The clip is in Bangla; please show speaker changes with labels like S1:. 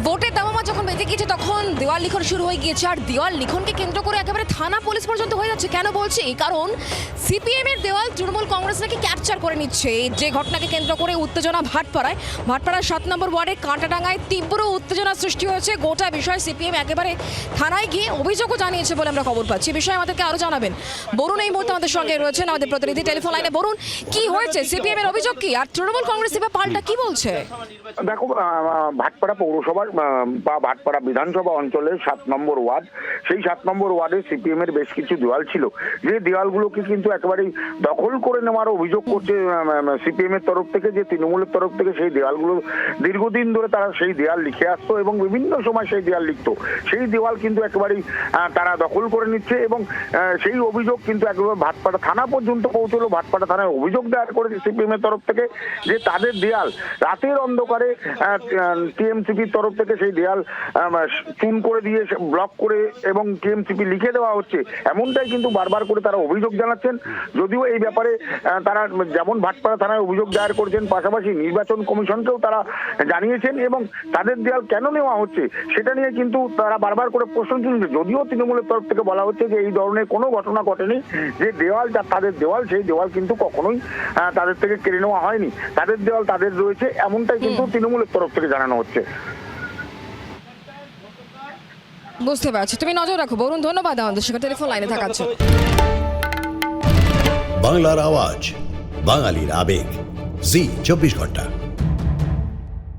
S1: ভোটের দামামা যখন বেজে গিয়েছে তখন দেওয়াল লিখন শুরু হয়ে গিয়েছে, আর দেওয়াল লিখনকে কেন্দ্র করে একেবারে থানা পুলিশ পর্যন্ত হয়ে যাচ্ছে। কেন বলছি? কারণ সিপিএম এর দেওয়াল তৃণমূল কংগ্রেস নাকি ক্যাপচার করে নিচ্ছে। যে ঘটনাকে কেন্দ্র করে উত্তেজনা ভাটপাড়ায় 7 নম্বর ওয়ার্ডের কাঁটাডাঙ্গায় তীব্র উত্তেজনা সৃষ্টি হয়েছে। গোটা বিষয় সিপিএম একেবারে থানায় গিয়ে অভিযোগও জানিয়েছে বলে আমরা খবর পাচ্ছি। এই বিষয়ে আমাদেরকে আরো জানাবেন বরুণ এই মুহূর্তে আমাদের সঙ্গে রয়েছেন, আমাদের প্রতিনিধি টেলিফোন লাইনে। বরুণ, কি হয়েছে? সিপিএম এর অভিযোগ কি, আর তৃণমূল কংগ্রেস এবার পাল্টা কি বলছে?
S2: দেখো, ভাটপাড়া পৌরসভার বা ভাটপাড়া বিধানসভা অঞ্চলের 7 নম্বর ওয়ার্ড, সেই 7 নম্বর ওয়ার্ডে সিপিএম এর বেশ কিছু দেওয়াল ছিল, যে দেওয়ালগুলোকে কিন্তু একেবারেই দখল করে নেওয়ার অভিযোগ করছে সিপিএম এর তরফ থেকে। যে তৃণমূলের তরফ থেকে সেই দেওয়ালগুলো দীর্ঘদিন ধরে তারা সেই দেওয়াল লিখে আসতো এবং বিভিন্ন সময় সেই দেওয়াল লিখতো, সেই দেওয়াল কিন্তু একেবারেই তারা দখল করে নিচ্ছে এবং সেই অভিযোগ কিন্তু একেবারে ভাটপাড়া থানা পর্যন্ত পৌঁছলো। ভাটপাড়া থানায় অভিযোগ দায়ের করেছে সিপিএম এর তরফ থেকে যে তাদের দেওয়াল রাতের অন্ধকারে টিএমসিপির তরফ থেকে সেই দেওয়াল চুন করে দিয়ে ব্লক করে এবং টিএমসিপি লিখে দেওয়া হচ্ছে, এমনটাই কিন্তু বারবার করে তারা অভিযোগ জানাচ্ছেন। যদিও এই ব্যাপারে তারা যেমন ভাটপাড়া থানায় অভিযোগ দায়ের করেছেন, পাশাপাশি নির্বাচন কমিশনকেও তারা জানিয়েছেন এবং তাদের দেওয়াল কেন নেওয়া হচ্ছে সেটা নিয়ে কিন্তু তারা বারবার করে প্রশ্ন তুলছে। যদিও তৃণমূলের তরফ থেকে বলা হচ্ছে যে এই ধরনের কোনো ঘটনা ঘটেনি, যে দেওয়াল তাদের দেওয়াল, সেই দেওয়াল কিন্তু কখনোই তাদের থেকে কেড়ে নেওয়া হয়নি, তাদের দেওয়াল তাদের রয়েছে, এমনটাই কিন্তু তৃণমূলের তরফ থেকে জানানো হচ্ছে।
S1: বুঝতে পারছি, তুমি নজর রাখো বরুণ। ধন্যবাদ আমাদের সঙ্গে টেলিফোন লাইনে থাকার জন্য।
S3: বাংলার আওয়াজ, বাঙালির আবেগ, জি 24 ঘন্টা।